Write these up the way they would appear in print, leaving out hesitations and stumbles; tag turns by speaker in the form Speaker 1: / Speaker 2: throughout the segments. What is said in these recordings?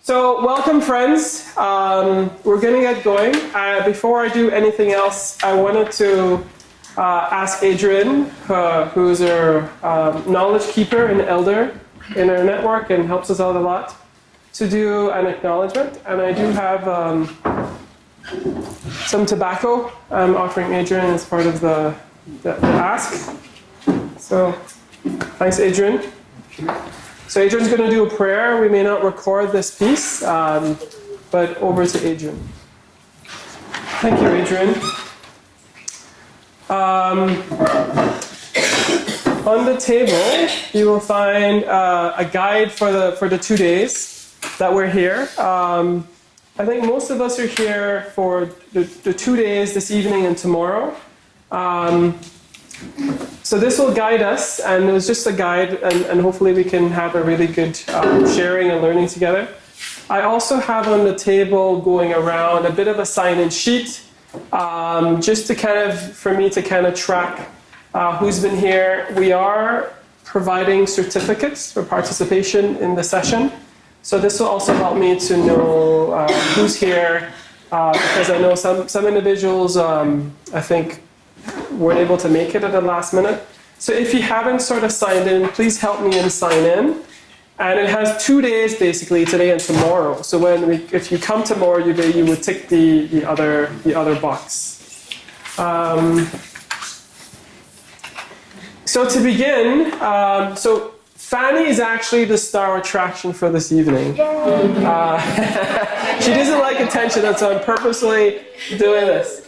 Speaker 1: So welcome, friends. We're going to get going. Before I do anything else, I wanted to ask Adrian, who's our knowledge keeper and elder in our network and helps us out a lot, to do an acknowledgement. And I do have some tobacco I'm offering Adrian as part of the ask. So thanks, Adrian. So Adrian's going to do a prayer. We may not record this piece, but over to Adrian. Thank you, Adrian. On the table, you will find a guide for the 2 days that we're here. I think most of us are here for the 2 days, this evening and tomorrow. So this will guide us, and it was just a guide, and hopefully we can have a really good sharing and learning together. I also have on the table going around a bit of a sign-in sheet, just to for me to track who's been here. We are providing certificates for participation in the session. So this will also help me to know who's here, because I know some individuals, I think, weren't able to make it at the last minute. So if you haven't signed in, please help me and sign in. And it has 2 days basically, today and tomorrow. So if you come tomorrow, you would tick the other box. So to begin, so Fanny is actually the star attraction for this evening. She doesn't like attention, and so I'm purposely doing this.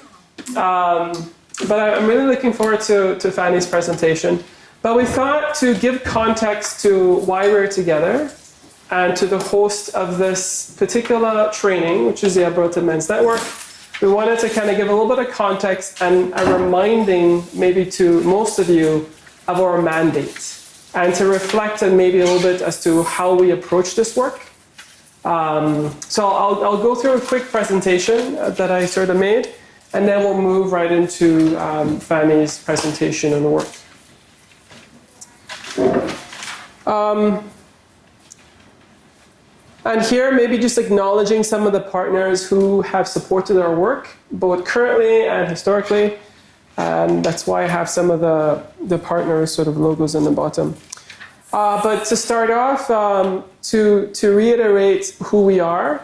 Speaker 1: But I'm really looking forward to Fanny's presentation. But we thought to give context to why we're together and to the host of this particular training, which is the Alberta Men's Network, we wanted to give a little bit of context and a reminding maybe to most of you of our mandate, and to reflect and maybe a little bit as to how we approach this work. So I'll go through a quick presentation that I made, and then we'll move right into Fanny's presentation and work. And here, maybe just acknowledging some of the partners who have supported our work, both currently and historically. And that's why I have some of the partners logos in the bottom. But to start off, to reiterate who we are.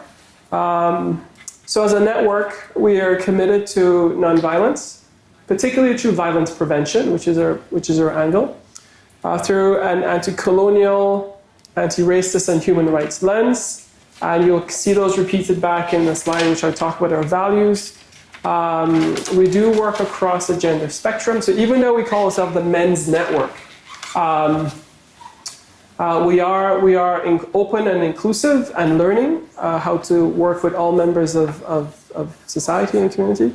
Speaker 1: So as a network, we are committed to nonviolence, particularly through violence prevention, which is our angle, through an anti-colonial, anti-racist, and human rights lens. And you'll see those repeated back in the slide, which I talk about our values. We do work across the gender spectrum. So even though we call ourselves the Men's Network, we are open and inclusive and learning how to work with all members of society and community.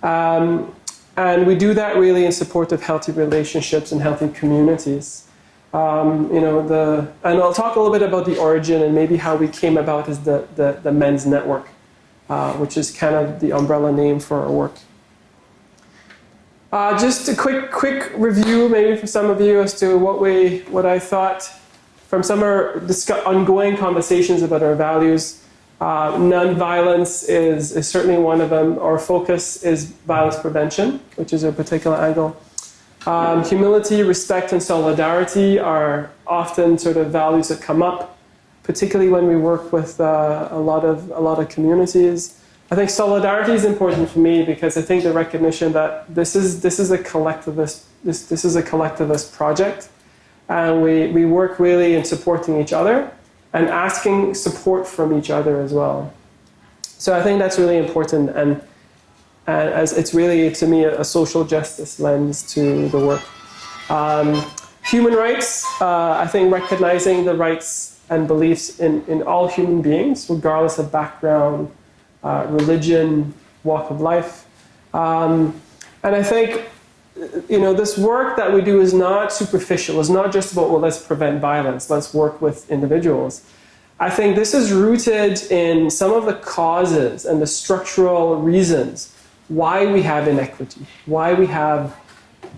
Speaker 1: And we do that really in support of healthy relationships and healthy communities. And I'll talk a little bit about the origin and maybe how we came about as the Men's Network, which is the umbrella name for our work. Just a quick review maybe for some of you as to what I thought from some of our ongoing conversations about our values. Non-violence is certainly one of them. Our focus is violence prevention, which is a particular angle. Humility, respect, and solidarity are often values that come up, particularly when we work with a lot of communities. I think solidarity is important for me because I think the recognition that this is a collectivist project. And we work really in supporting each other and asking support from each other as well. So I think that's really important, and as it's really, to me, a social justice lens to the work. Human rights, I think recognizing the rights and beliefs in all human beings, regardless of background, religion, walk of life. And I think this work that we do is not superficial. It's not just about, let's prevent violence, let's work with individuals. I think this is rooted in some of the causes and the structural reasons why we have inequity, why we have,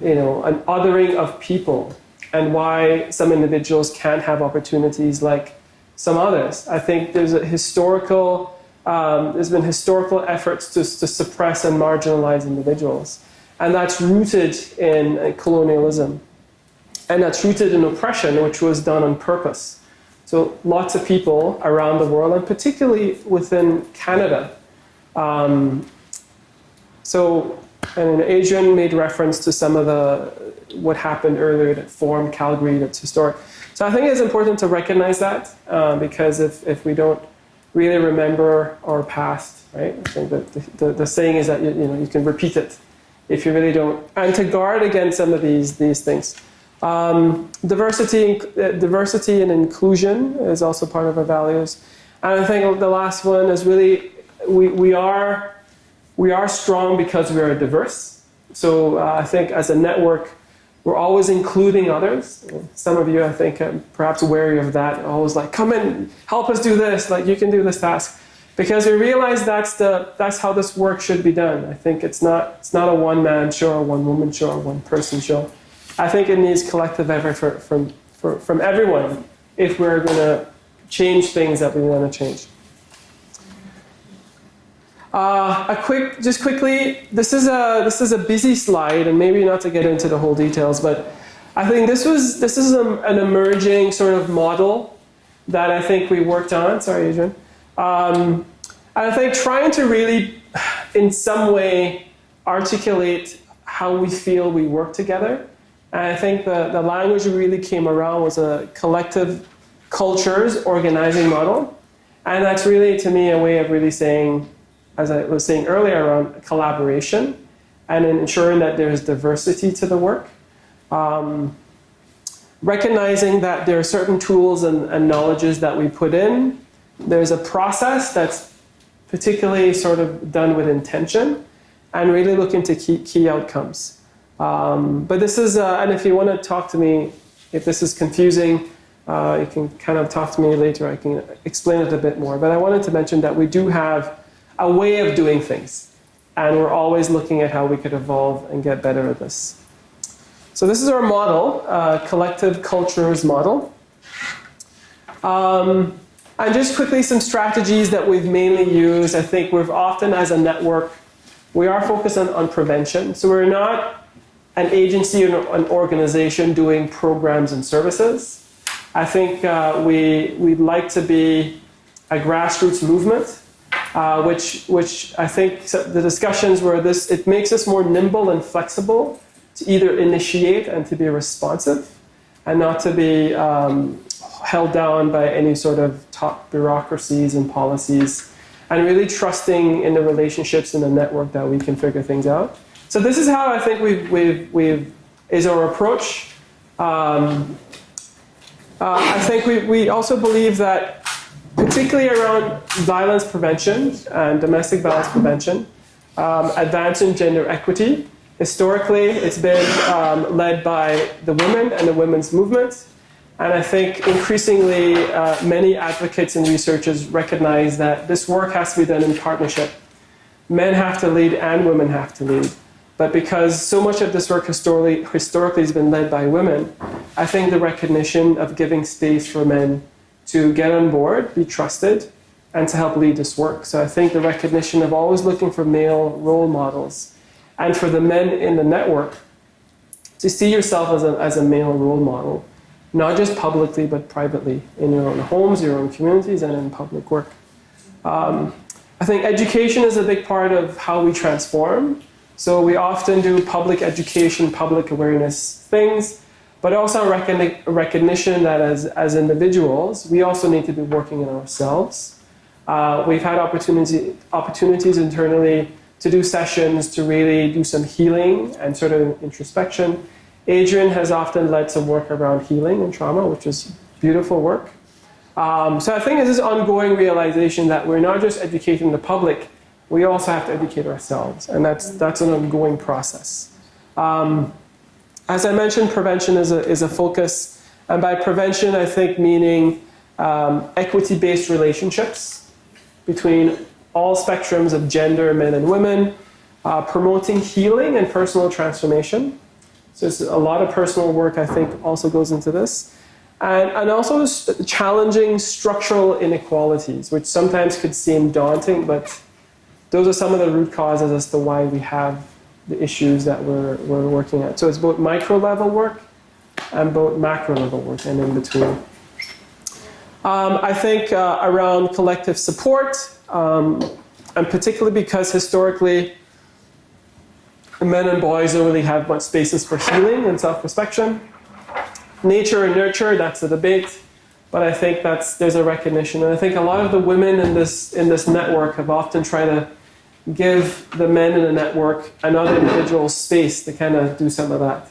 Speaker 1: an othering of people, and why some individuals can't have opportunities like some others. I think there's been historical efforts to suppress and marginalize individuals. And that's rooted in colonialism. And that's rooted in oppression, which was done on purpose. So lots of people around the world, and particularly within Canada. And Adrian made reference to some of what happened earlier that formed Calgary, that's historic. So I think it's important to recognize that, because if we don't really remember our past, right? I think that the saying is that you can repeat it if you really don't, and to guard against some of these things. Diversity and inclusion is also part of our values, and I think the last one is really we are strong because we are diverse. So I think as a network, we're always including others. Some of you, I think, are perhaps wary of that. Always like, come in, help us do this. Like, you can do this task, because we realize that's how this work should be done. I think it's not a one-man show or one-woman show or one-person show. I think it needs collective effort from everyone if we're going to change things that we want to change. Just quickly, this is a busy slide, and maybe not to get into the whole details, but I think this is an emerging sort of model that I think we worked on. Sorry, Adrian. And I think trying to really, in some way, articulate how we feel we work together. And I think the language we really came around was a collective cultures organizing model. And that's really, to me, a way of really saying, as I was saying earlier, around collaboration and ensuring that there's diversity to the work. Recognizing that there are certain tools and knowledges that we put in. There's a process that's particularly sort of done with intention and really looking to key outcomes. But this is, and if you want to talk to me, if this is confusing, you can kind of talk to me later. I can explain it a bit more. But I wanted to mention that we do have a way of doing things, and we're always looking at how we could evolve and get better at this. So this is our model, collective cultures model. And just quickly, some strategies that we've mainly used. I think we've often, as a network, we are focused on prevention. So we're not an agency or an organization doing programs and services. I think we'd like to be a grassroots movement. Which I think the discussions were it makes us more nimble and flexible to either initiate and to be responsive and not to be held down by any sort of top bureaucracies and policies, and really trusting in the relationships in the network that we can figure things out. So this is how I think is our approach. I think we also believe that, particularly around violence prevention and domestic violence prevention, advancing gender equity. Historically, it's been led by the women and the women's movement. And I think increasingly many advocates and researchers recognize that this work has to be done in partnership. Men have to lead and women have to lead. But because so much of this work historically has been led by women, I think the recognition of giving space for men to get on board, be trusted, and to help lead this work. So I think the recognition of always looking for male role models, and for the men in the network to see yourself as a male role model, not just publicly, but privately, in your own homes, your own communities, and in public work. I think education is a big part of how we transform. So we often do public education, public awareness things, but also recognition that as individuals, we also need to be working on ourselves. We've had opportunities internally to do sessions to really do some healing and sort of introspection. Adrian has often led some work around healing and trauma, which is beautiful work. So I think it's this ongoing realization that we're not just educating the public, we also have to educate ourselves, and that's an ongoing process. As I mentioned, prevention is a focus, and by prevention I think meaning equity-based relationships between all spectrums of gender, men and women, promoting healing and personal transformation. So it's a lot of personal work, I think, also goes into this. and also challenging structural inequalities, which sometimes could seem daunting, but those are some of the root causes as to why we have the issues that we're working at. So it's both micro level work and both macro level work and in between. I think around collective support, and particularly because historically men and boys don't really have much spaces for healing and self-inspection. Nature and nurture, that's a debate, but I think there's a recognition. And I think a lot of the women in this network have often tried to give the men in the network another individual space to kind of do some of that,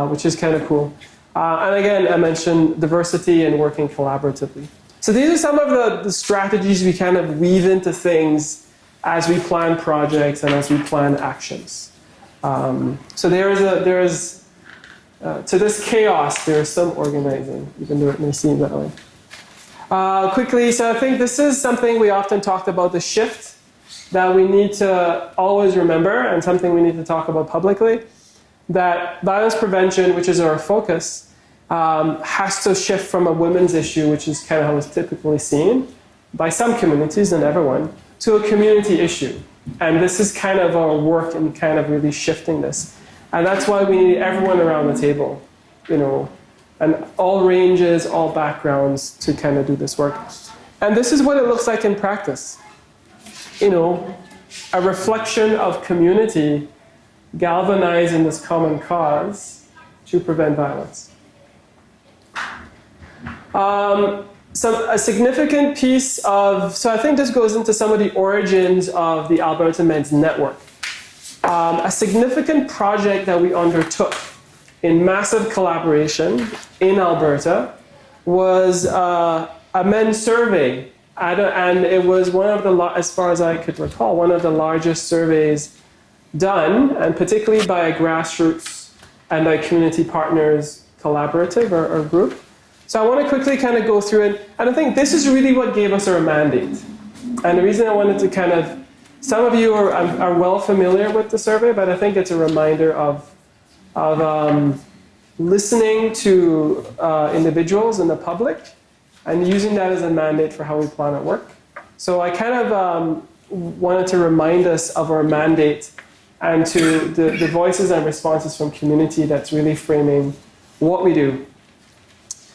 Speaker 1: which is kind of cool. And again, I mentioned diversity and working collaboratively. So these are some of the strategies we kind of weave into things as we plan projects and as we plan actions. So there is to this chaos, there is some organizing, even though it may seem that way. Quickly, so I think this is something we often talked about, the shift that we need to always remember, and something we need to talk about publicly, that violence prevention, which is our focus, has to shift from a women's issue, which is kind of how it's typically seen by some communities, not everyone, to a community issue. And this is kind of our work in kind of really shifting this. And that's why we need everyone around the table, and all ranges, all backgrounds to kind of do this work. And this is what it looks like in practice. A reflection of community galvanizing this common cause to prevent violence. A significant piece of, so I think this goes into some of the origins of the Alberta Men Network. A significant project that we undertook in massive collaboration in Alberta was a men's survey. And it was one of the, as far as I could recall, one of the largest surveys done, and particularly by a grassroots and by community partners collaborative or group. So I want to quickly kind of go through it. And I think this is really what gave us our mandate. And the reason I wanted to kind of, some of you are well familiar with the survey, but I think it's a reminder of listening to individuals in the public and using that as a mandate for how we plan our work. So I kind of wanted to remind us of our mandate and to the voices and responses from community that's really framing what we do.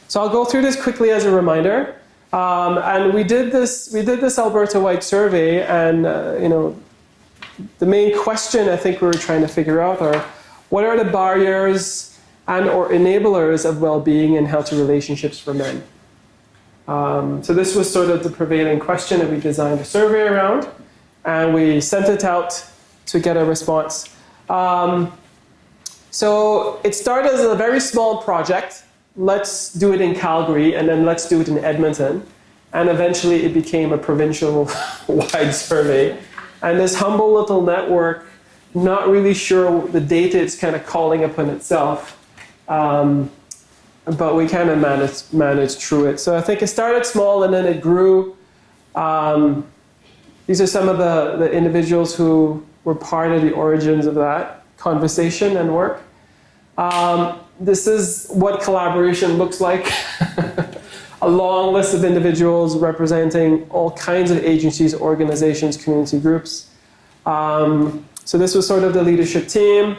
Speaker 1: So I'll go through this quickly as a reminder. And we did this Alberta-wide survey, and the main question I think we were trying to figure out are, what are the barriers and or enablers of well-being and healthy relationships for men? So this was sort of the prevailing question that we designed a survey around, and we sent it out to get a response. So it started as a very small project. Let's do it in Calgary, and then let's do it in Edmonton. And eventually it became a provincial-wide survey. And this humble little network, not really sure the data it's kind of calling upon itself, but we kind of managed through it. So I think it started small and then it grew. These are some of the individuals who were part of the origins of that conversation and work. This is what collaboration looks like. A long list of individuals representing all kinds of agencies, organizations, community groups. So this was sort of the leadership team.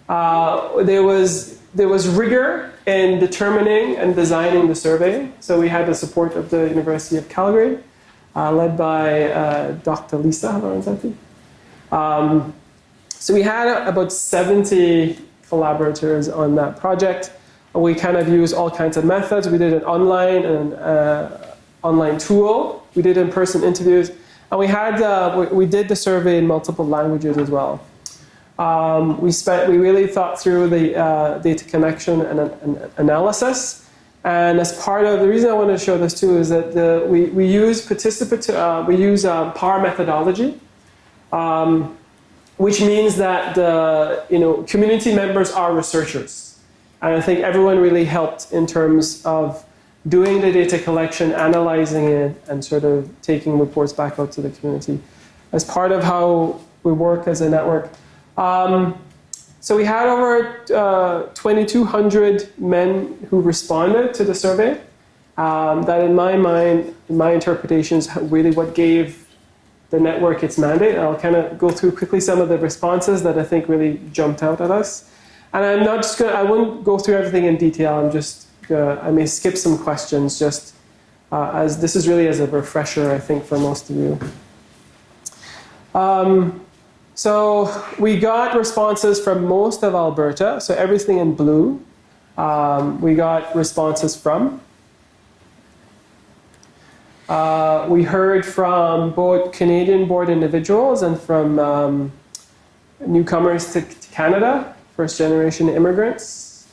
Speaker 1: There was rigor in determining and designing the survey. So we had the support of the University of Calgary, led by Dr. Lisa Lorenzetti. So we had about 70 collaborators on that project. We kind of used all kinds of methods. We did an online tool. We did in-person interviews. And we did the survey in multiple languages as well. We really thought through the data connection and analysis. And as part of the reason I wanted to show this too is that we use PAR methodology, which means that community members are researchers. And I think everyone really helped in terms of doing the data collection, analyzing it, and sort of taking reports back out to the community as part of how we work as a network. So we had over 2,200 men who responded to the survey. That in my mind, in my interpretation, is really what gave the network its mandate. I'll kind of go through quickly some of the responses that I think really jumped out at us. And I'm not just I won't go through everything in detail. I may skip some questions just as this is really as a refresher, I think, for most of you. So we got responses from most of Alberta, so everything in blue. We got responses from. We heard from both Canadian-born individuals and from newcomers to Canada, first-generation immigrants.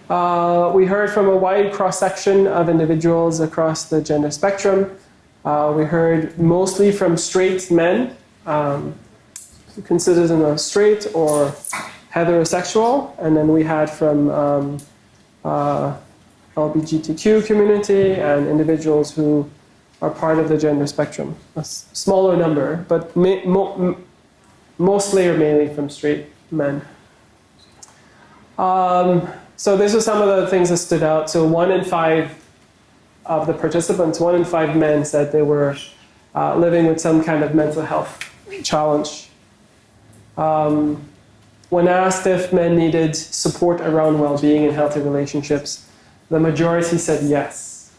Speaker 1: We heard from a wide cross-section of individuals across the gender spectrum. We heard mostly from straight men, who considered them straight or heterosexual, and then we had from LGBTQ community and individuals who are part of the gender spectrum. A smaller number, but mostly or mainly from straight men. So these are some of the things that stood out. So 1 in 5 of the participants, 1 in 5 men said they were living with some kind of mental health challenge. When asked if men needed support around well-being and healthy relationships, the majority said yes.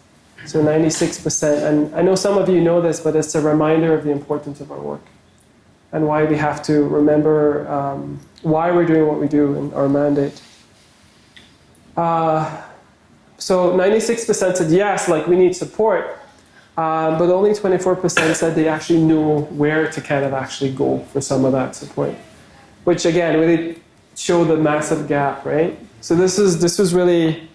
Speaker 1: So 96%. And I know some of you know this, but it's a reminder of the importance of our work and why we have to remember why we're doing what we do in our mandate. So 96% said yes, like we need support, but only 24% said they actually know where to kind of actually go for some of that support, which again really showed the massive gap, right? So this was really,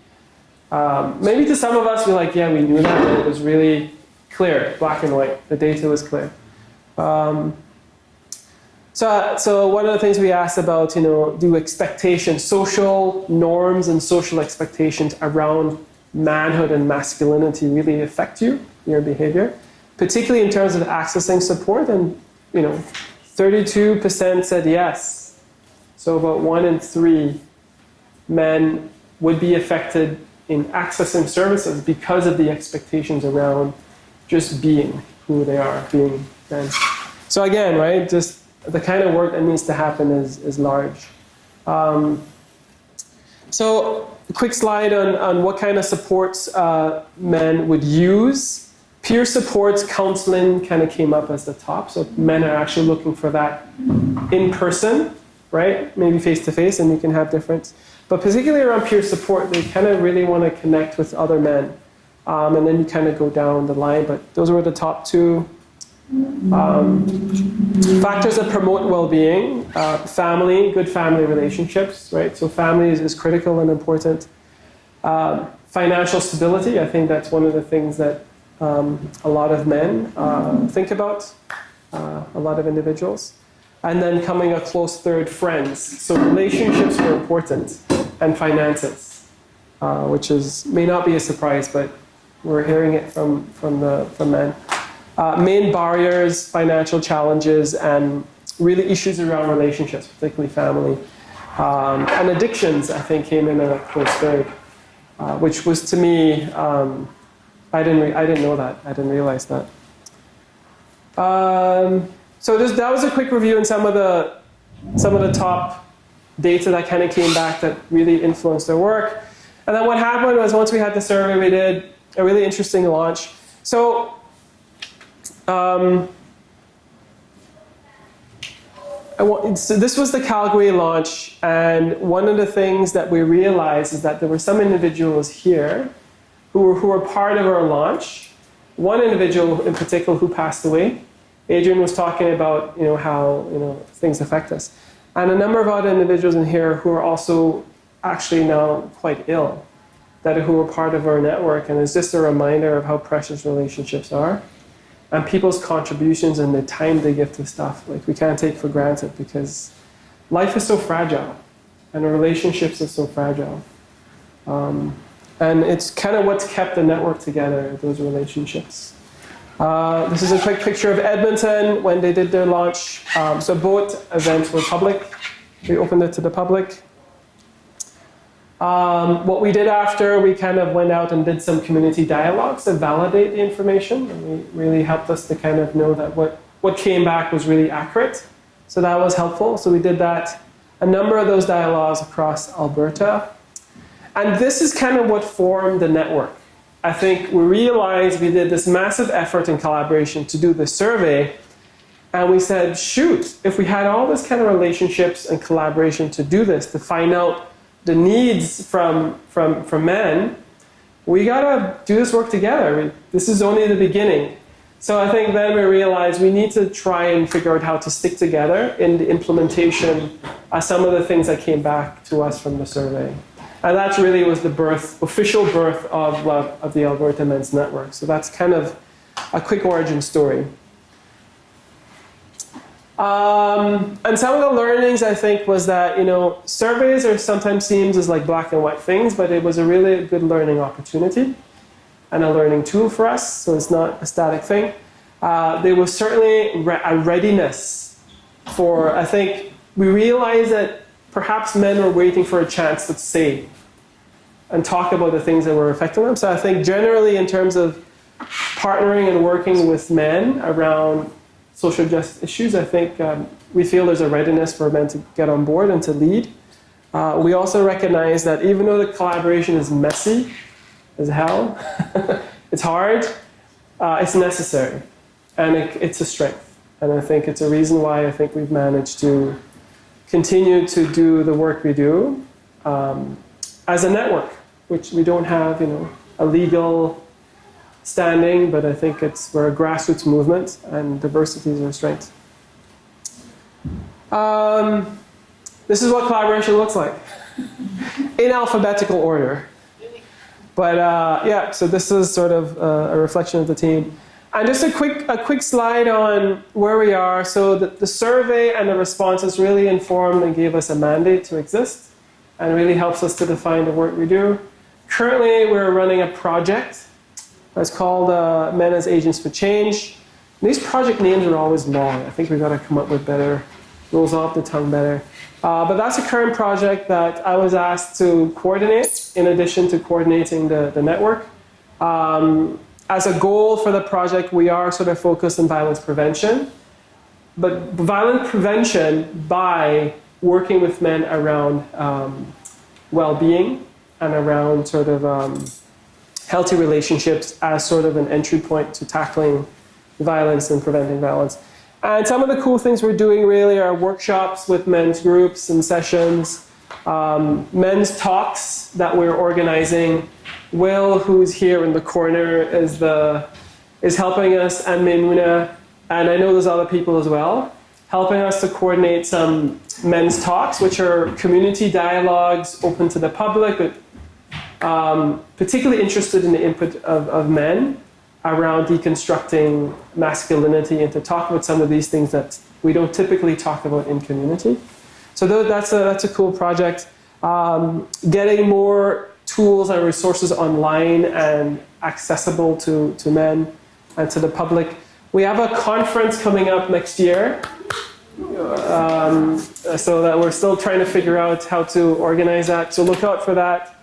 Speaker 1: maybe to some of us we're like, yeah, we knew that, but it was really clear, black and white. The data was clear. So one of the things we asked about, do expectations, social norms and social expectations around manhood and masculinity really affect you, your behavior, particularly in terms of accessing support? And 32% said yes. So about 1 in 3 men would be affected in accessing services because of the expectations around just being who they are, being men. So again, right, just the kind of work that needs to happen is large. So a quick slide on what kind of supports men would use. Peer supports, counseling kind of came up as the top. So men are actually looking for that in person, right? Maybe face-to-face, and you can have different. But particularly around peer support, they kind of really want to connect with other men. And then you kind of go down the line, but those were the top 2. Factors that promote well-being, family, good family relationships, right? So family is critical and important. Financial stability, I think that's one of the things that a lot of men think about, a lot of individuals. And then coming a close third, friends. So relationships are important, and finances, which may not be a surprise, but we're hearing it from men. Main barriers, financial challenges, and really issues around relationships, particularly family. And addictions, I think, came in a close third, which was to me, I didn't know that. I didn't realize that. So that was a quick review on some of the top data that kind of came back that really influenced their work. And then what happened was once we had the survey, we did a really interesting launch. So this was the Calgary launch, and one of the things that we realized is that there were some individuals here who were part of our launch. One individual in particular who passed away. Adrian was talking about how things affect us, and a number of other individuals in here who are also actually now quite ill, who were part of our network, and it's just a reminder of how precious relationships are. And people's contributions and the time they give to stuff, like we can't take for granted because life is so fragile and our relationships are so fragile. And it's kind of what's kept the network together, those relationships. This is a quick picture of Edmonton when they did their launch. So both events were public. We opened it to the public. What we did after, we kind of went out and did some community dialogues to validate the information. And we really helped us to kind of know that what came back was really accurate. So that was helpful. So we did that, a number of those dialogues across Alberta. And this is kind of what formed the network. I think we realized we did this massive effort in collaboration to do this survey. And we said, shoot, if we had all this kind of relationships and collaboration to do this, to find out the needs from men, we gotta do this work together. This is only the beginning. So I think then we realized we need to try and figure out how to stick together in the implementation of some of the things that came back to us from the survey. And that really was the official birth of the Alberta Men's Network. So that's kind of a quick origin story. And some of the learnings, I think, was that, surveys are sometimes seems as like black and white things, but it was a really good learning opportunity and a learning tool for us, so it's not a static thing. There was certainly a readiness for, I think, we realized that perhaps men were waiting for a chance to say and talk about the things that were affecting them. So I think generally in terms of partnering and working with men around social justice issues, I think we feel there's a readiness for men to get on board and to lead. We also recognize that even though the collaboration is messy as hell, it's hard, it's necessary, and it's a strength. And I think it's a reason why I think we've managed to continue to do the work we do as a network, which we don't have, a legal standing, but I think we're a grassroots movement, and diversity is our strength. This is what collaboration looks like, in alphabetical order. But yeah, so this is sort of a reflection of the team. And just a quick slide on where we are. So the survey and the responses really informed and gave us a mandate to exist, and really helps us to define the work we do. Currently, we're running a project that's called Men as Agents for Change. And these project names are always long. I think we've got to come up with better, rolls off the tongue better. But that's a current project that I was asked to coordinate in addition to coordinating the network. As a goal for the project, we are sort of focused on violence prevention, but violence prevention by working with men around well-being and around sort of healthy relationships as sort of an entry point to tackling violence and preventing violence. And some of the cool things we're doing really are workshops with men's groups and sessions, men's talks that we're organizing. Will, who's here in the corner, is helping us, and Maimuna, and I know there's other people as well, helping us to coordinate some men's talks, which are community dialogues open to the public, but particularly interested in the input of men around deconstructing masculinity, and to talk about some of these things that we don't typically talk about in community. So that's a cool project. Getting more tools and resources online and accessible to men and to the public. We have a conference coming up next year, so that we're still trying to figure out how to organize that, so look out for that.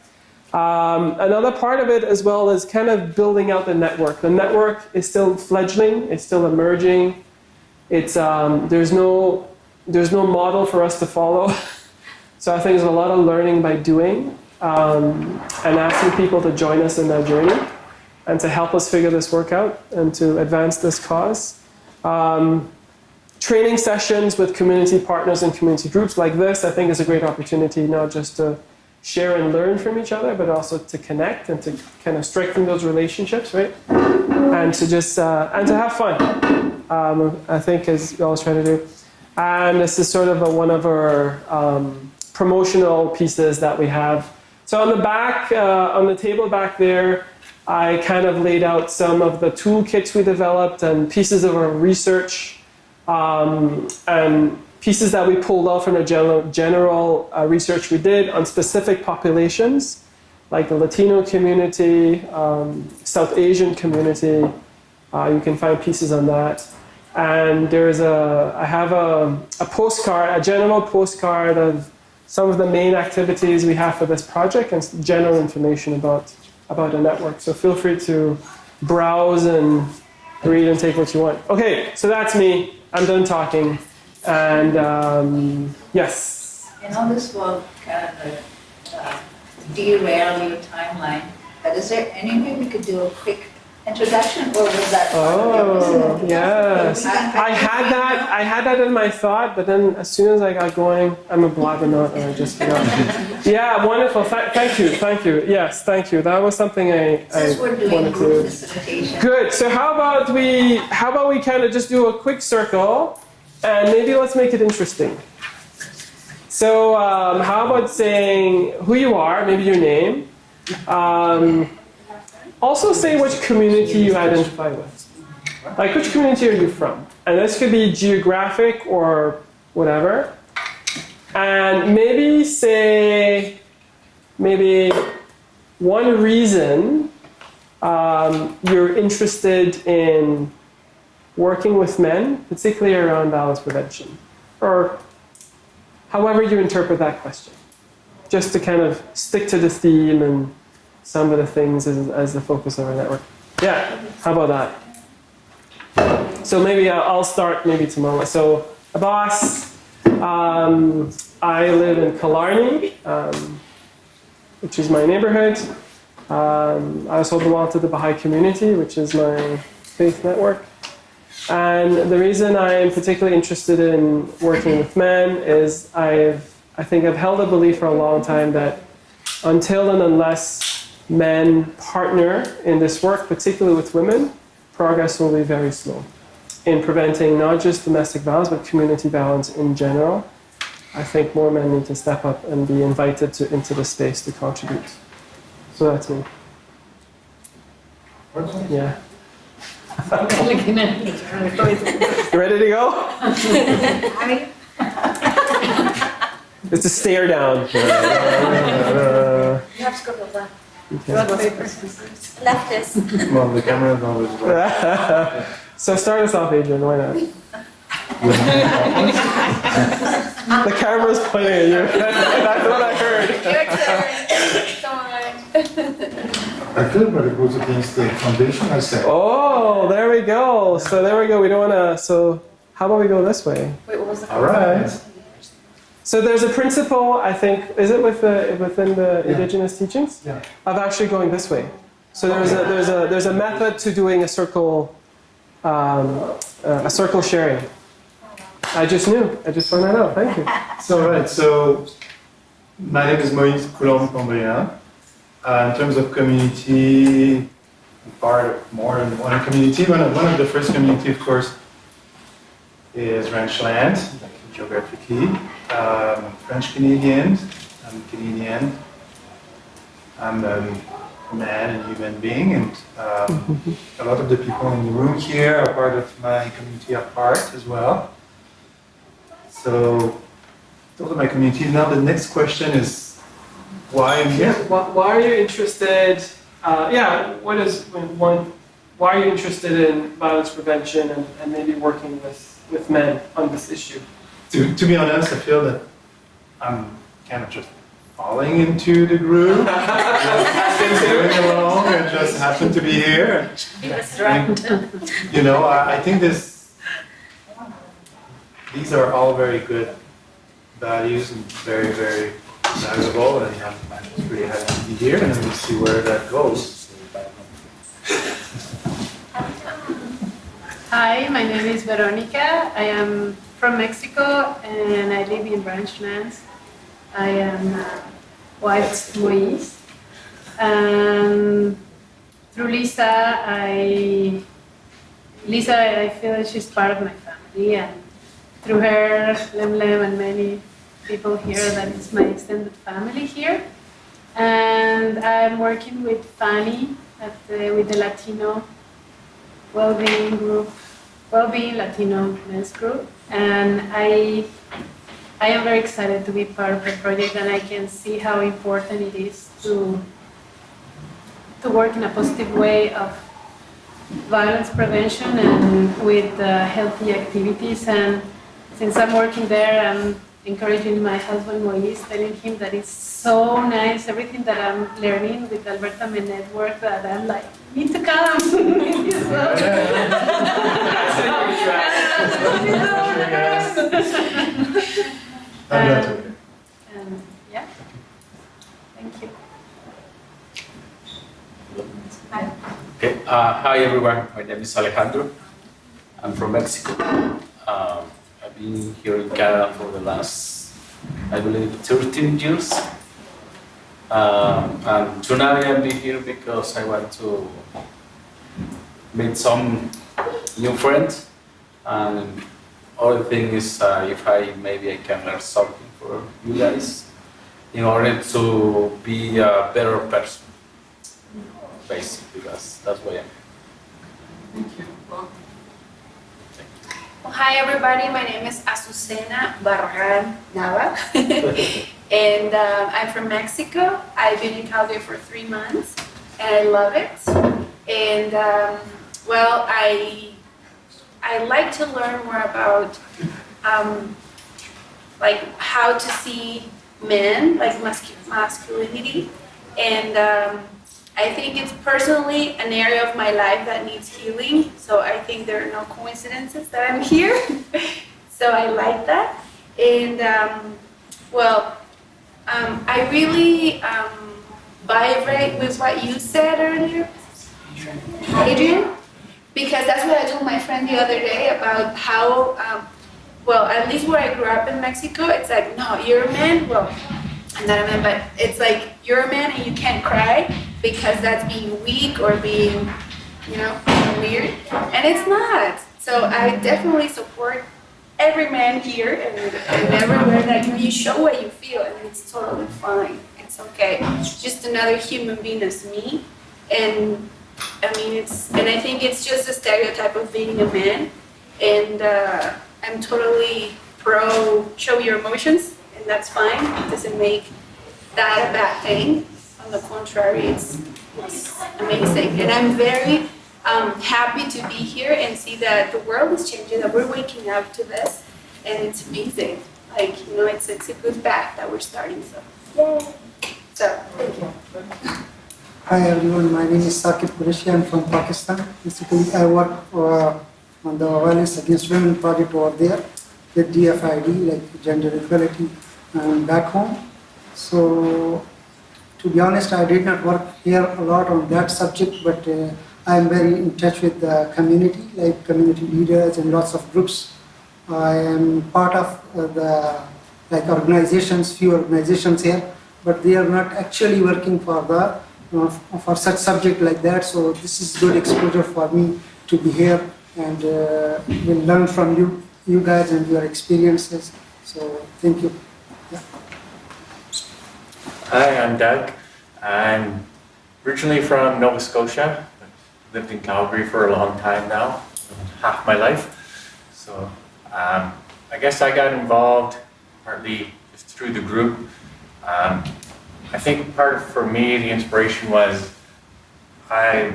Speaker 1: Another part of it as well is kind of building out the network. The network is still fledgling, it's still emerging. It's, there's no model for us to follow. So I think there's a lot of learning by doing, and asking people to join us in that journey and to help us figure this work out and to advance this cause. Training sessions with community partners and community groups like this, I think, is a great opportunity, not just to share and learn from each other, but also to connect and to kind of strengthen those relationships, right? And to just, and to have fun, I think, as we always try to do. And this is sort of one of our promotional pieces that we have. So on the back, on the table back there, I kind of laid out some of the toolkits we developed and pieces of our research, and pieces that we pulled out from the general research we did on specific populations, like the Latino community, South Asian community, You can find pieces on that. And I have a postcard, a general postcard of some of the main activities we have for this project and general information about the network. So feel free to browse and read and take what you want. Okay, so that's me. I'm done talking. And yes?
Speaker 2: You know, this will kind of derail your timeline, but is there any way we could do a quick introduction, or was that?
Speaker 1: Oh, yes. I had that in my thought, but then as soon as I got going, I'm a blabbermouth and I just forgot. Yeah, wonderful. Thank you. Yes, thank you. That was something I wanted to do. Good. So how about we kind of just do a quick circle, and maybe let's make it interesting. So how about saying who you are, maybe your name. Also say which community you identify with. Like, which community are you from? And this could be geographic or whatever. And maybe say, one reason you're interested in working with men, particularly around violence prevention. Or however you interpret that question. Just to kind of stick to the theme and some of the things as the focus of our network. Yeah, how about that? So maybe I'll start maybe tomorrow. So Abbas, I live in Killarney, which is my neighborhood. I also belong to the Baha'i community, which is my faith network. And the reason I'm particularly interested in working with men is I think I've held a belief for a long time that until and unless men partner in this work, particularly with women, progress will be very slow in preventing not just domestic violence, but community violence in general. I think more men need to step up and be invited into the space to contribute. So that's me. Yeah. You ready to go? It's a stare down.
Speaker 3: You have to go to the left.
Speaker 1: Okay.
Speaker 3: Leftist.
Speaker 4: Well, the camera is always right.
Speaker 1: So start us off, Adrian. Why not? The camera's pointing at you. That's what I heard.
Speaker 3: Your turn.
Speaker 4: I could, but it goes against the foundation I set.
Speaker 1: Oh, there we go. So there we go. We don't want to. So how about we go this way?
Speaker 3: Wait, what was the
Speaker 4: All right.
Speaker 1: So there's a principle, I think, is it within the indigenous teachings?
Speaker 4: Yeah.
Speaker 1: Of actually going this way. So there's a method to doing a circle sharing. I just knew. I just found that out. Thank you.
Speaker 4: So, right. So, my name is Moïse Coulombe-Cambria. In terms of community, I'm part of more than one community. One of the first community, of course, is Ranchland, like geographically. French Canadian. I'm Canadian. I'm a man and human being, and a lot of the people in the room here are part of my community at heart as well. So, those are my community. Now the next question is, why I'm here?
Speaker 1: Why are you interested? Why are you interested in violence prevention and maybe working with men on this issue?
Speaker 4: To be honest, I feel that I'm kind of just falling into the groove. Just going along and just happen to be here. I think these are all very good values and very, very valuable, and I'm just really happy to be here, and we'll see where that goes.
Speaker 5: Hi, my name is Veronica. I am from Mexico and I live in Ranchlands. I am wife to Moise. Through Lisa, I feel that she's part of my family, and through her, Lemlem and many people here, that is my extended family here. And I'm working with Fanny with the Latino Wellbeing Group, Wellbeing Latino Men's Group, and I am very excited to be part of the project, and I can see how important it is to work in a positive way of violence prevention and with healthy activities. And since I'm working there, I'm encouraging my husband Moise, telling him that it's so nice, everything that I'm learning with Alberta Men Network, that I'm like, need to come. And yeah, thank you.
Speaker 6: Okay. Hi everyone, my name is Alejandro. I'm from Mexico. I've been here in Canada for the last, I believe, 13 years. And tonight I'm here because I want to meet some new friends. And other thing is if maybe I can learn something for you guys in order to be a better person. Basically, that's why I'm here.
Speaker 5: Thank you.
Speaker 3: Well, hi everybody, my name is Azucena Barragan Nava, and I'm from Mexico. I've been in Calgary for 3 months, and I love it. And well, I like to learn more about like how to see men, like masculinity, and I think it's personally an area of my life that needs healing, so I think there are no coincidences that I'm here. So I like that. And well, I really vibrate with what you said earlier, Adrian, because that's what I told my friend the other day about how, well, at least where I grew up in Mexico, it's like, no, you're a man, well, I'm not a man, but it's like, you're a man and you can't cry, because that's being weak or being, you know, weird, and it's not. So I definitely support every man here and everywhere that you show what you feel, and it's totally fine. It's okay. It's just another human being as me, and I mean I think it's just a stereotype of being a man, and I'm totally pro show your emotions, and that's fine. It doesn't make that a bad thing. On the contrary, it's amazing, and I'm very happy to be here and see that the world is changing, that we're waking up to this, and it's amazing. Like, you know, it's a good path that we're starting. So, yay! So, thank you.
Speaker 7: Hi everyone, my name is Saqib Qureshi. I'm from Pakistan. Basically, I work on the Violence Against Women project over there with DFID, like gender equality, back home. So, to be honest, I did not work here a lot on that subject, but I am very in touch with the community, like community leaders and lots of groups. I am part of the organizations, few organizations here, but they are not actually working for the for such subject like that. So this is good exposure for me to be here, and will learn from you guys and your experiences. So thank you. Yeah.
Speaker 8: Hi, I'm Doug. I'm originally from Nova Scotia. I've lived in Calgary for a long time now, half my life. So I guess I got involved partly just through the group. I think for me, the inspiration was I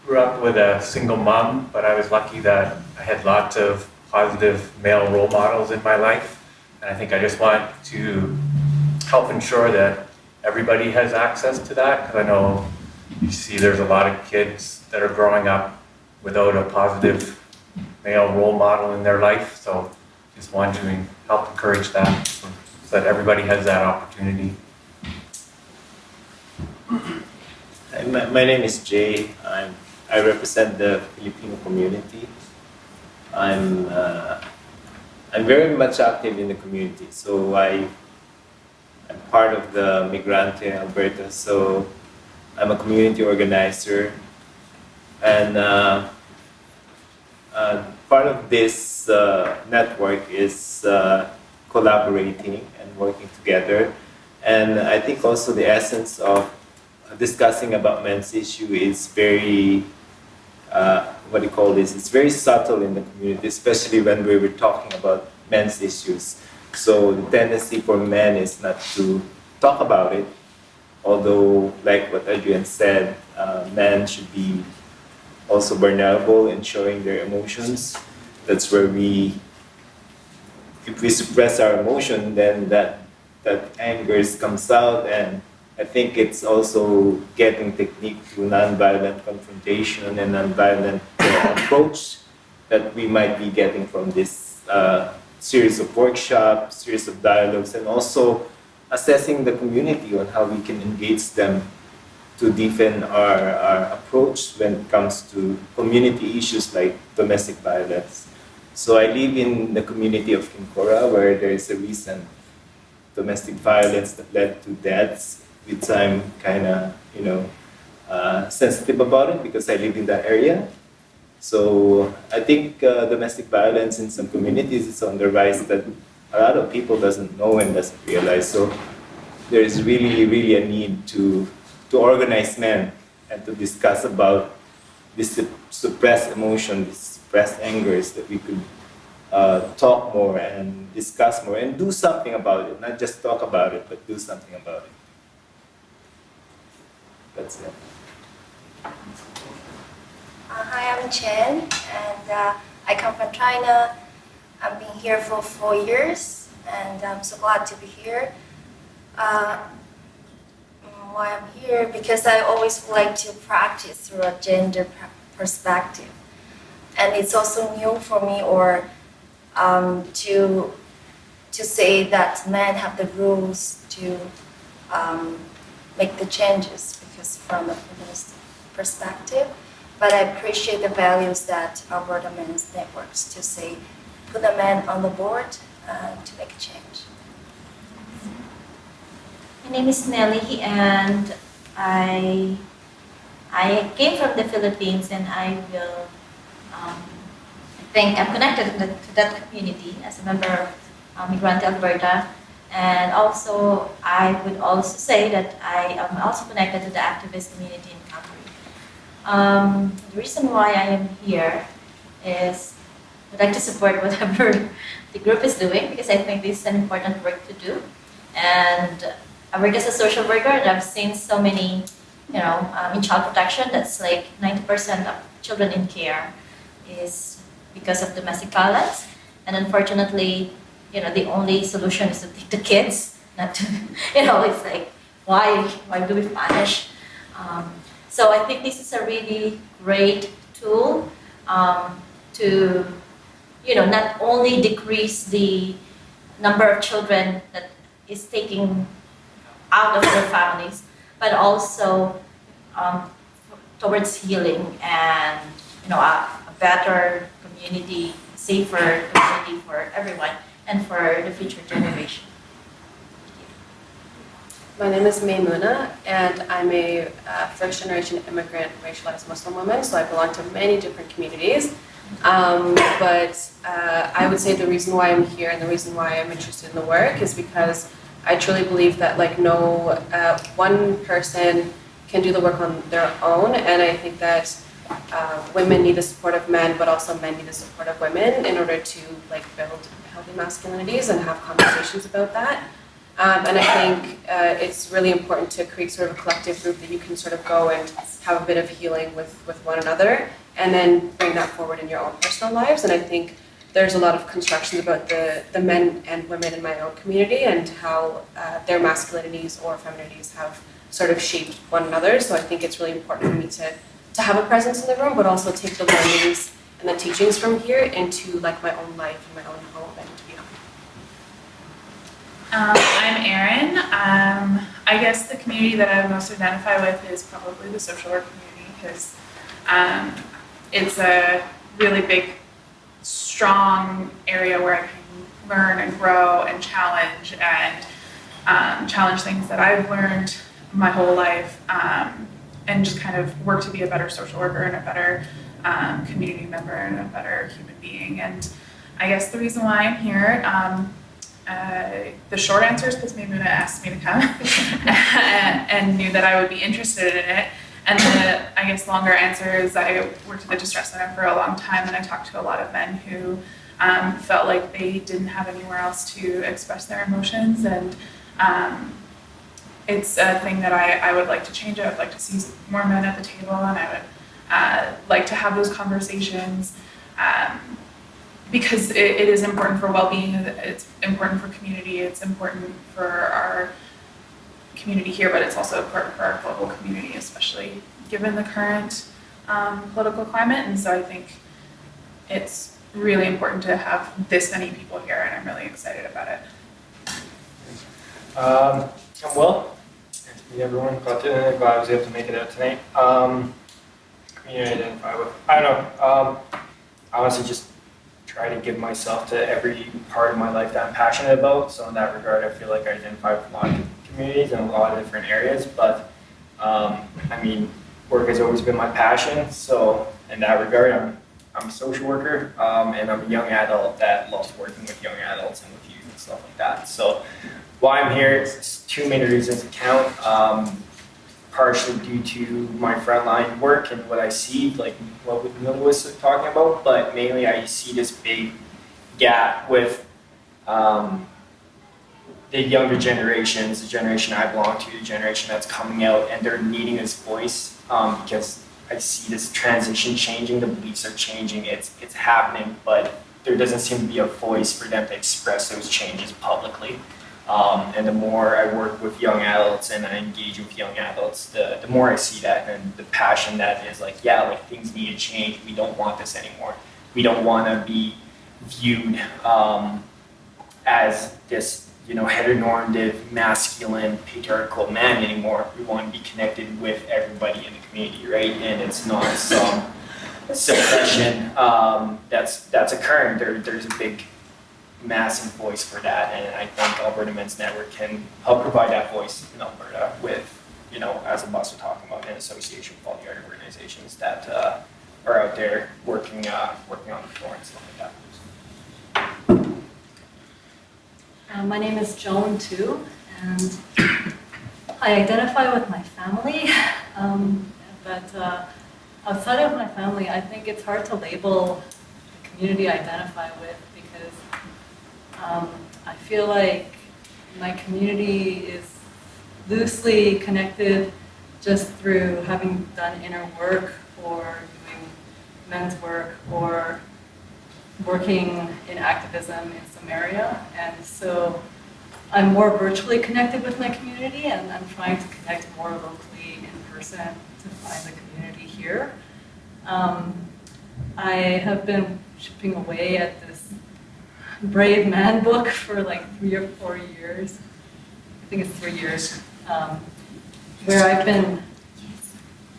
Speaker 8: grew up with a single mom, but I was lucky that I had lots of positive male role models in my life. And I think I just want to help ensure that everybody has access to that, because I know you see there's a lot of kids that are growing up without a positive male role model in their life. So just want to help encourage that so that everybody has that opportunity.
Speaker 9: My name is Jay. I represent the Filipino community. I'm very much active in the community. So I'm part of the Migrante Alberta. So I'm a community organizer, and part of this network is collaborating and working together. And I think also the essence of discussing about men's issue is very, it's very subtle in the community, especially when we were talking about men's issues. So the tendency for men is not to talk about it, although like what Adrian said, men should be also vulnerable and showing their emotions. That's where if we suppress our emotion, then that anger comes out. And I think it's also getting technique to nonviolent confrontation and nonviolent approach that we might be getting from this series of workshops, series of dialogues, and also assessing the community on how we can engage them to deepen our approach when it comes to community issues like domestic violence. So I live in the community of Kinkora, where there is a recent domestic violence that led to deaths, which I'm kind of sensitive about it because I live in that area. So I think domestic violence in some communities is on the rise that a lot of people doesn't know and doesn't realize. So there is really a need to organize men and to discuss about this suppressed emotion, this suppressed angers, that we could talk more and discuss more and do something about it. Not just talk about it, but do something about it. That's it.
Speaker 10: Hi, I'm Chen, and I come from China. I've been here for 4 years, and I'm so glad to be here. Why I'm here? Because I always like to practice through a gender perspective, and it's also new for me, or to say that men have the rules to make the changes, because from a feminist perspective. But I appreciate the values that Alberta Men Network to say, put a man on the board to make a change.
Speaker 11: My name is Nelly, and I came from the Philippines, and I think I'm connected to that community as a member of Migrante Alberta. And also, I would also say that I am also connected to the activist community in Calgary. The reason why I am here is I'd like to support whatever the group is doing, because I think this is an important work to do. And I work as a social worker, and I've seen so many, in child protection, that's like 90% of children in care is because of domestic violence. And unfortunately, the only solution is to take the kids, not to, it's like, why do we punish? So I think this is a really great tool to, not only decrease the number of children that is taking out of their families, but also towards healing and, a better community, safer community for everyone and for the future generation.
Speaker 12: My name is Maymuna, and I'm a first-generation immigrant racialized Muslim woman, so I belong to many different communities. But I would say the reason why I'm here and the reason why I'm interested in the work is because I truly believe that no one person can do the work on their own, and I think that women need the support of men, but also men need the support of women in order to build healthy masculinities and have conversations about that. And I think it's really important to create sort of a collective group that you can sort of go and have a bit of healing with one another, and then bring that forward in your own personal lives. And I think there's a lot of constructions about the men and women in my own community and how their masculinities or femininities have sort of shaped one another. So I think it's really important for me to have a presence in the room, but also take the learnings and the teachings from here into my own life and my own home and beyond.
Speaker 13: I'm Erin. I guess the community that I most identify with is probably the social work community, because it's a really big, strong area where I can learn and grow and challenge things that I've learned my whole life, and just kind of work to be a better social worker and a better community member and a better human being. And I guess the reason why I'm here, the short answer is because Maymuna asked me to come and knew that I would be interested in it. And the, I guess, longer answer is I worked at the Distress Center for a long time, and I talked to a lot of men who felt like they didn't have anywhere else to express their emotions. And it's a thing that I would like to change. I would like to see more men at the table, and I like to have those conversations because it is important for well-being, it's important for community, it's important for our community here, but it's also important for our global community, especially given the current political climate. And so I think it's really important to have this many people here, and I'm really excited about it.
Speaker 14: I'm Will. Nice to meet everyone. Glad I was able to make it out tonight. Community identify with. I don't know. I honestly just try to give myself to every part of my life that I'm passionate about. So in that regard, I feel like I identify with a lot of communities in a lot of different areas. But I mean, work has always been my passion. So in that regard, I'm a social worker, and I'm a young adult that loves working with young adults and with youth and stuff like that. So why I'm here, it's two main reasons to count. Partially due to my frontline work and what I see, like what Neil was talking about, but mainly I see this big gap with the younger generations, the generation I belong to, the generation that's coming out, and they're needing this voice because I see this transition changing, the beliefs are changing, it's happening, but there doesn't seem to be a voice for them to express those changes publicly. And the more I work with young adults and I engage with young adults, the more I see that and the passion that is like, yeah, like things need to change. We don't want this anymore. We don't want to be viewed as this, heteronormative, masculine, patriarchal man anymore. We want to be connected with everybody in the community, right? And it's not some suppression that's occurring. There's a big massive voice for that, and I think Alberta Men's Network can help provide that voice in Alberta with, as Abbas was talking about, an association with all the other organizations that are out there working on the floor and stuff like that.
Speaker 15: My name is Joan too, and I identify with my family, but outside of my family, I think it's hard to label the community I identify with because I feel like my community is loosely connected just through having done inner work or doing men's work or working in activism in some area. And so I'm more virtually connected with my community, and I'm trying to connect more locally in person to find the community here. I have been chipping away at this Brave Man book for like 3 or 4 years. I think it's 3 years, where I've been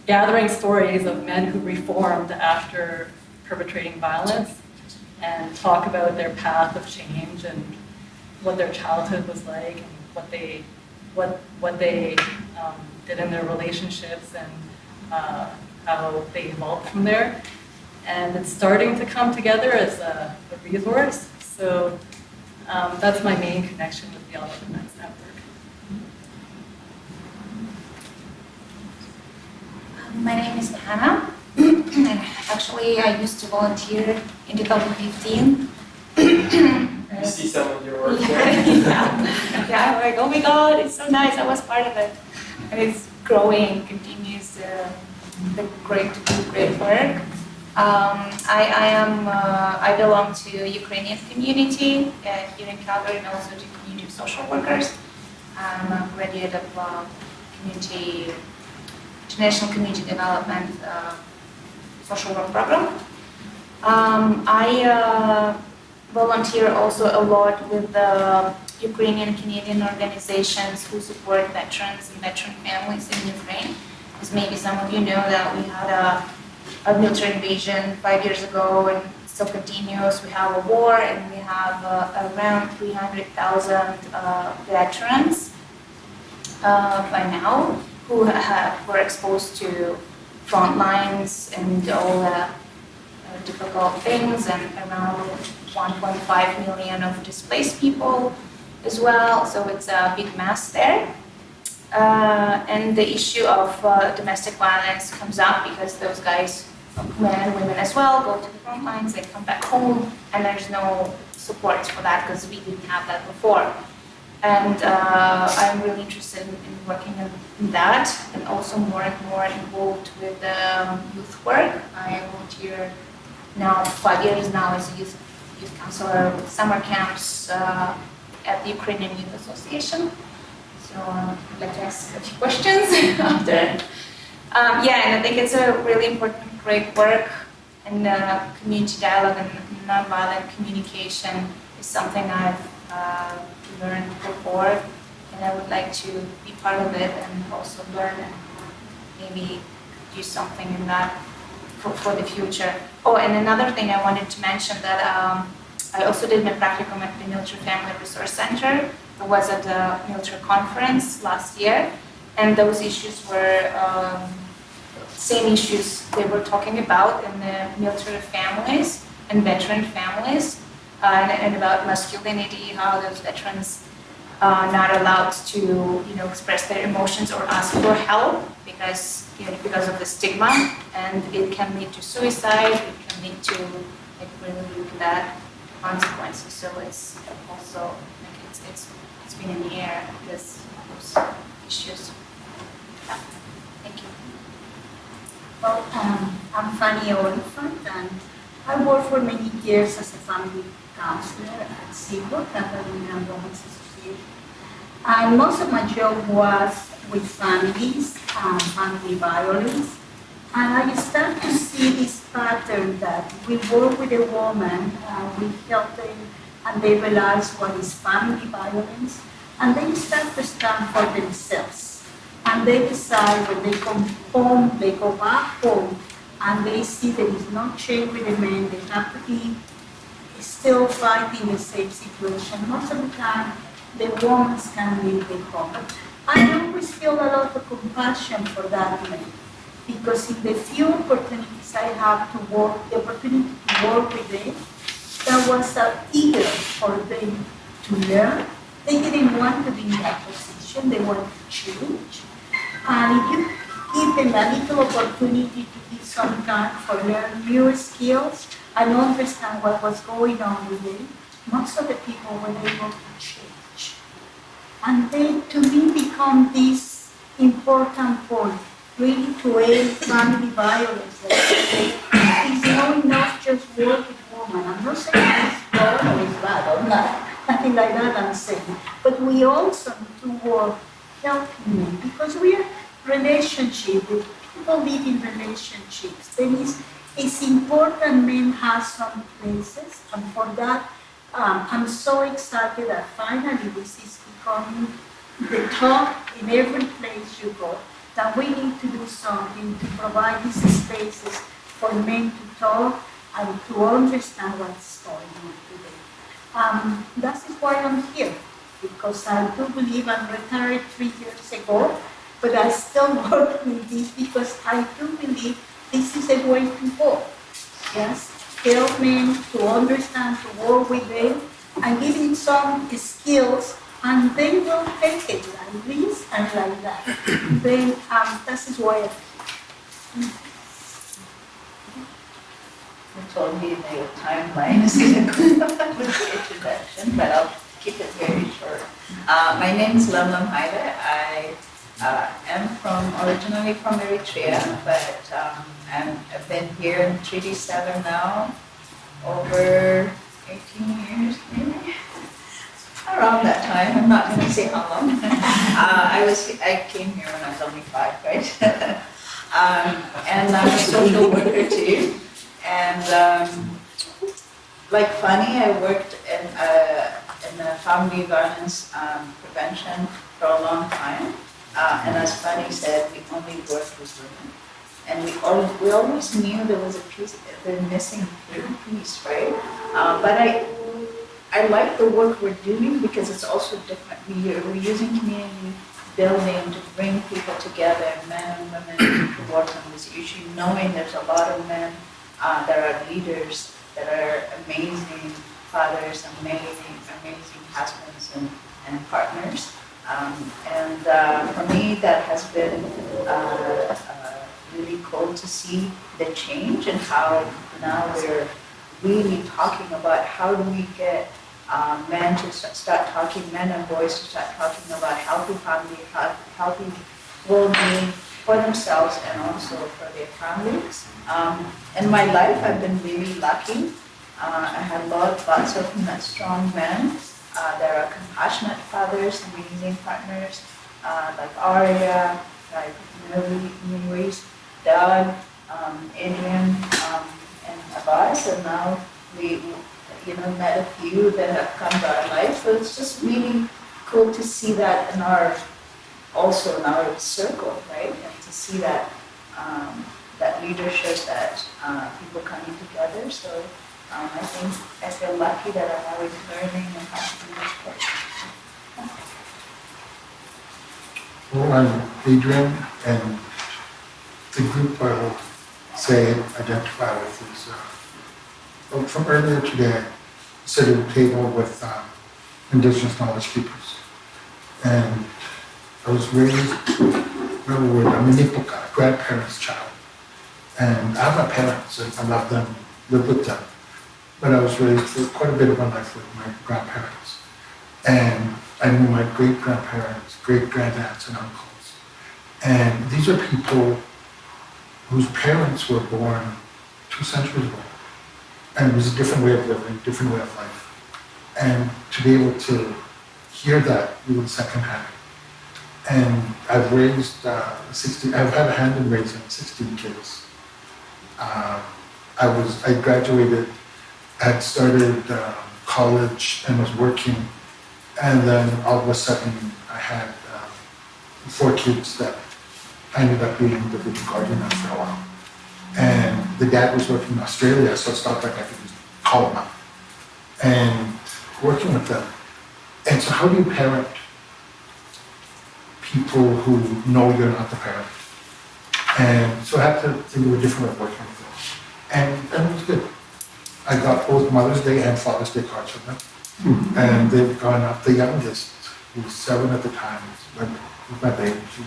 Speaker 15: gathering stories of men who reformed after perpetrating violence and talk about their path of change and what their childhood was like and what they did in their relationships and how they evolved from there. And it's starting to come together as a resource. So that's my main connection with the Alberta Men's Network.
Speaker 16: My name is Hannah. Actually, I used to volunteer in 2015.
Speaker 14: You see some of your work there?
Speaker 16: Yeah, I'm like, oh my God, it's so nice. I was part of it. And it's growing, continues the great work. I belong to Ukrainian community here in Calgary and also to community of social workers. I'm a graduate of International Community Development Social Work Program. I volunteer also a lot with the Ukrainian Canadian organizations who support veterans and veteran families in Ukraine. Because maybe some of you know that we had a military invasion 5 years ago and it still continues. We have a war and we have around 300,000 veterans by now who were exposed to front lines and all the difficult things, and around 1.5 million of displaced people as well. So it's a big mess there. And the issue of domestic violence comes up because those guys, men and women as well, go to the front lines, they come back home, and there's no support for that because we didn't have that before. And I'm really interested in working in that, and also more and more involved with youth work. I volunteer now 5 years now as a youth counselor with summer camps at the Ukrainian Youth Association. So I'd like to ask a few questions after. Yeah, and I think it's a really important, great work, and community dialogue and nonviolent communication is something I've learned before, and I would like to be part of it and also learn and maybe do something in that for the future. Oh, and another thing I wanted to mention that I also did my practicum at the Military Family Resource Center. I was at a military conference last year, and those issues were same issues they were talking about in the military families and veteran families, and about masculinity, how those veterans are not allowed to, express their emotions or ask for help because of the stigma, and it can lead to suicide. It can lead to really bad consequences. So it's also it's been in the air, those issues. Yeah. Thank you.
Speaker 17: Well, I'm Fanny Oliphant, and I worked for many years as a family counselor at CIVO, Advertising and Romance Association. And most of my job was with families and family violence. And I start to see this pattern that we work with a woman, we help them, and they realize what is family violence, and they start to stand for themselves. And they decide when they come home, they go back home, and they see there is no change with the men. They have to be still fighting the same situation. Most of the time, the women can leave the home. I always feel a lot of compassion for that man, because in the few opportunities I have to work, the opportunity to work with them, that was eager for them to learn. They didn't want to be in that position, they wanted to change. And if you give them a little opportunity to give some time for learn new skills and understand what was going on with them, most of the people were able to change. And they, to me, become this important point, really to end family violence. It's not enough just work with women. I'm not saying it's wrong or it's bad or not, nothing like that I'm saying. But we also need to work helping men, because we are relationship, people live in relationships. Then it's important men have some places, and for that, I'm so excited that finally this is becoming the talk in every place you go, that we need to do something to provide these spaces for men to talk and to understand what's going on today. That is why I'm here, because I do believe I'm retired 3 years ago, but I still work with this because I do believe this is a way to go. Yes, help men to understand, to work with them, and give them some skills, and they will take it like this and like that. Then that is why
Speaker 2: You told me the timeline is going to go with the introduction, but I'll keep it very short. My name is Lemlem Haile. I am originally from Eritrea, but I've been here in Treaty 7 now over 18 years, maybe? Around that time, I'm not going to say how long. I came here when I was only 5, right? And I'm a social worker too. And like Fanny, I worked in family violence prevention for a long time. And as Fanny said, we only worked with women. And we always knew there was a piece, the missing piece, right? But I like the work we're doing because it's also different. We're using community building to bring people together, men and women, to work on this issue, knowing there's a lot of men that are leaders, that are amazing fathers, amazing husbands and partners. For me, that has been really cool to see the change and how now we're really talking about how do we get men to start talking, men and boys to start talking about healthy family, healthy well-being for themselves and also for their families. In my life, I've been really lucky. I had lots of strong men. There are compassionate fathers, amazing partners, like Aria, like Maurice, Doug, Adrian, and Abbas, and now we met a few that have come to our life. So it's just really cool to see that in our circle, right? And to see that that leadership, that people coming together. So I feel lucky that I'm always learning and have to do this part.
Speaker 18: Well, I'm Adrian, and the group I will say identify with is from earlier today, I sit at a table with Indigenous knowledge keepers. And I was raised, I'm a Nipoka, grandparents' child. And I have my parents, and I love them, live with them. But I was raised for quite a bit of my life with my grandparents. And I knew my great-grandparents, great-grandaunts, and uncles. And these are people whose parents were born 2 centuries ago. And it was a different way of living, different way of life. And to be able to hear that even secondhand. And I've raised I've had a hand in raising 16 kids. I graduated, had started college and was working. And then all of a sudden I had 4 kids that I ended up being the lead guardian of for a while. And the dad was working in Australia, so it's not like I could just call him up. And working with them. And so how do you parent people who know you're not the parent? And so I had to think of a different way of working with them. And it was good. I got both Mother's Day and Father's Day cards from them. And they've gone up. The youngest, who was 7 at the time, was my baby. She's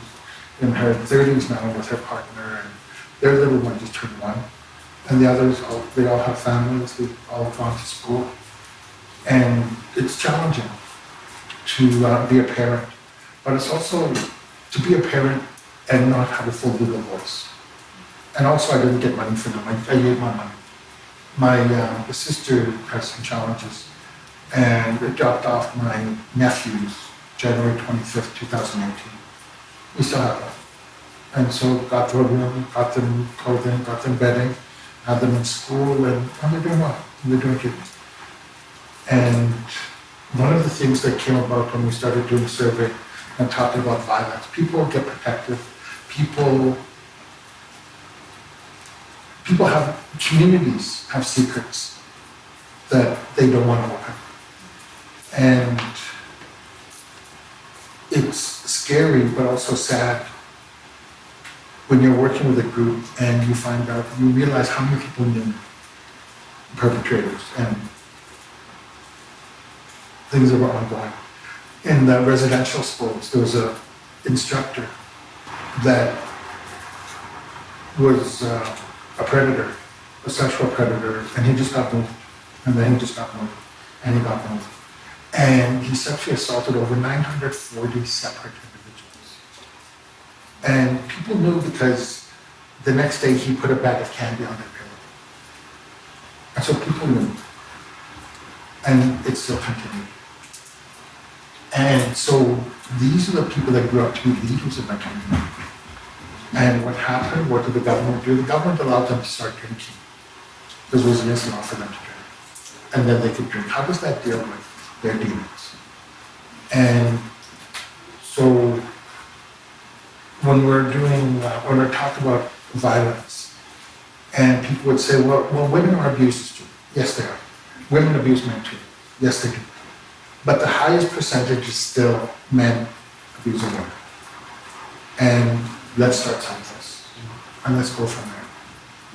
Speaker 18: in her 30s now with her partner, and their little one just turned 1. And the others, they all have families, they've all gone to school. And it's challenging to be a parent, but it's also to be a parent and not have a full legal voice. And also I didn't get money for them, I gave my money. My sister has some challenges, and it dropped off my nephews January 25th, 2018. We still have them. And so got to a room, got them clothing, got them bedding, had them in school, and they're doing well, and they're doing good. And one of the things that came about when we started doing a survey and talking about violence, people get protective, people have, communities have secrets that they don't want to open. And it's scary, but also sad when you're working with a group and you find out, you realize how many people knew perpetrators and things that were ongoing. In the residential schools, there was an instructor that was a predator, a sexual predator, and he just got moved. And then he just got moved, and he got moved. And he sexually assaulted over 940 separate individuals. And people knew because the next day he put a bag of candy on their pillow. And so people knew. And it still continued. And so these are the people that grew up to be leaders in my community. And what happened, what did the government do? The government allowed them to start drinking. Because it was against the law for them to drink. And then they could drink. How does that deal with their demons? And so when we're talking about violence, and people would say, well, women are abusers too. Yes, they are. Women abuse men too. Yes, they do. But the highest percentage is still men abusing women. And let's start someplace. And let's go from there.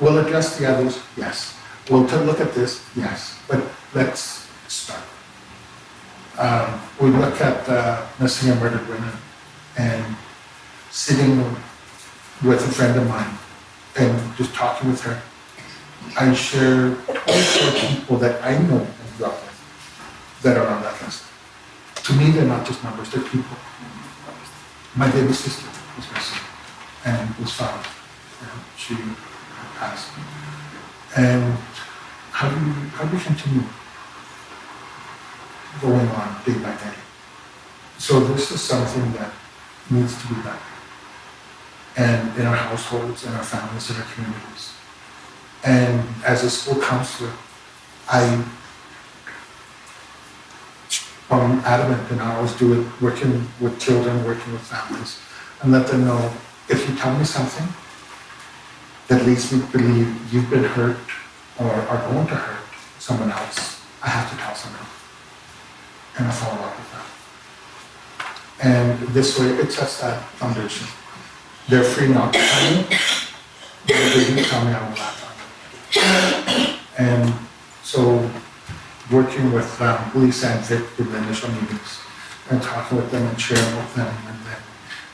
Speaker 18: We'll address the others, yes. We'll look at this, yes. But let's start. We look at missing and murdered women, and sitting with a friend of mine and just talking with her. I share 24 people that I know and grew up with. that are on that list. To me, they're not just numbers, they're people. My baby sister was missing and was found. She passed. And how do you continue going on day by day? So this is something that needs to be done. And in our households, in our families, in our communities. And as a school counselor, I'm adamant, and I always do it, working with children, working with families, and let them know, if you tell me something that leads me to believe you've been hurt or are going to hurt someone else, I have to tell someone. And I follow up with that. And this way, it sets that foundation. They're free not to tell me, but if they do tell me, I will laugh on them. And so, working with Lisa and Vic in the initial meetings, and talking with them and sharing with them, and then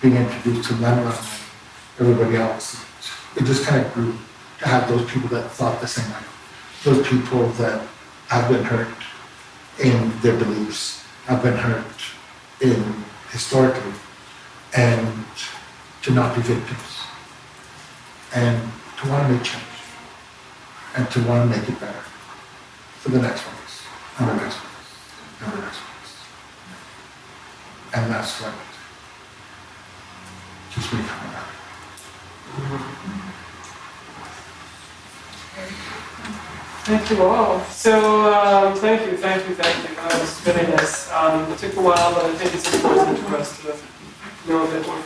Speaker 18: being introduced to Lemlem and everybody else, it just kind of grew to have those people that thought the same way. Those people that have been hurt in their beliefs, have been hurt in historically, and to not be victims, and to want to make change, and to want to make it better for the next ones, and the next ones, and the next ones. And that's what keeps me coming back.
Speaker 1: Thank you all. So thank you. That was really nice. It took a while, but I think it's important for us to know a bit more.